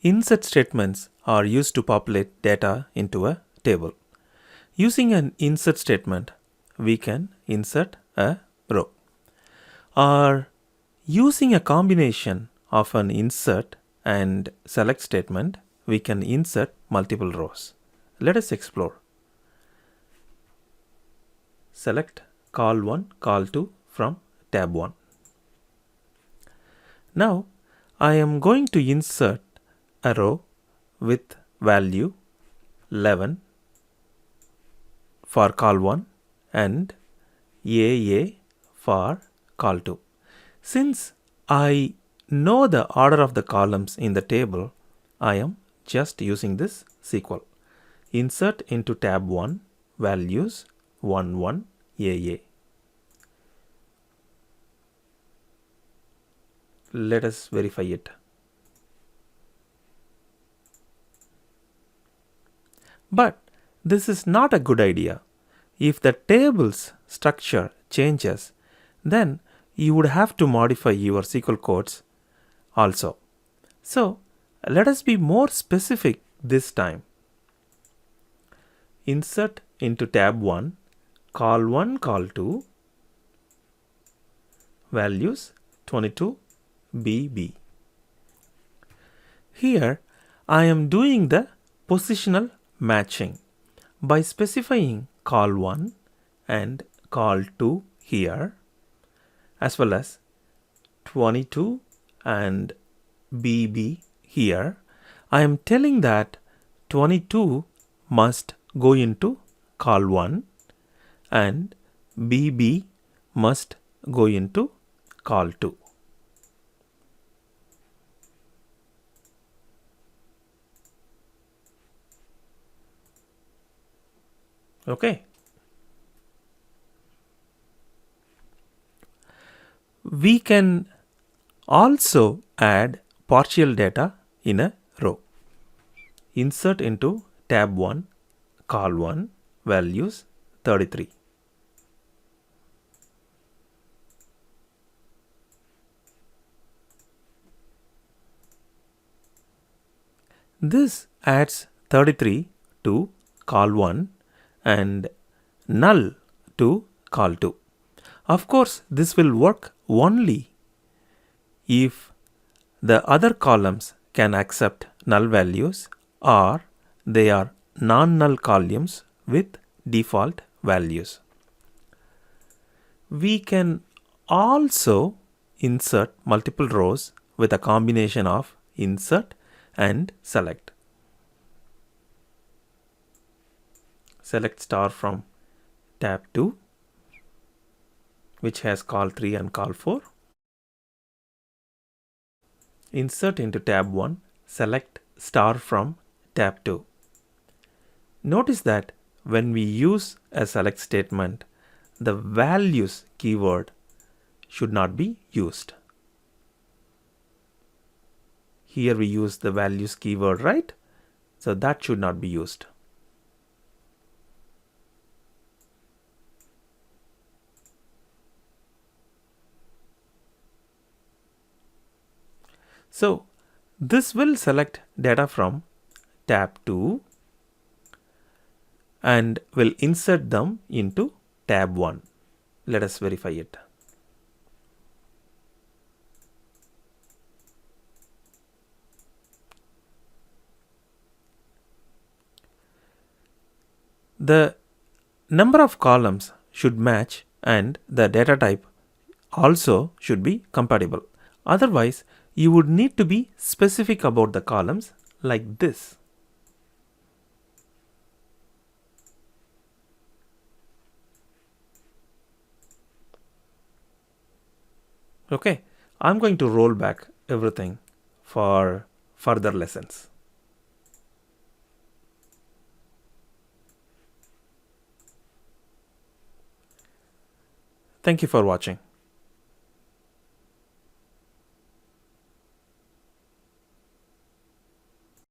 Insert statements are used to populate data into a table. Using an insert statement, we can insert a row. Or using a combination of an insert and select statement, we can insert multiple rows. Let us explore. Select call1, call2 from tab 1. Now, I am going to insert a row with value 11 for call1 and AA for call2. Since I know the order of the columns in the table, I am just using this SQL. Insert into tab 1 values 11 AA. Let us verify it. But this is not a good idea. If the table's structure changes, then you would have to modify your SQL codes also. So let us be more specific this time. Insert into tab 1, call1, call2, values 22 BB. Here I am doing the positional matching by specifying call1 and call2 here, as well as 22 and BB here. I am telling that 22 must go into call1 and BB must go into call2. Okay. We can also add partial data in a row. Insert into tab 1, call1, values 33. This adds 33 to call1 and null to call2. Of course, this will work only if the other columns can accept null values or they are non-null columns with default values. We can also insert multiple rows with a combination of insert and select. Select star from tab 2, which has call 3 and call 4. Insert into tab 1, select star from tab 2. Notice that when we use a select statement, the values keyword should not be used. Here we use the values keyword, right? So that should not be used. So this will select data from tab 2 and will insert them into tab 1. Let us verify it. The number of columns should match and the data type also should be compatible. Otherwise, you would need to be specific about the columns like this. Okay, I'm going to roll back everything for further lessons. Thank you for watching.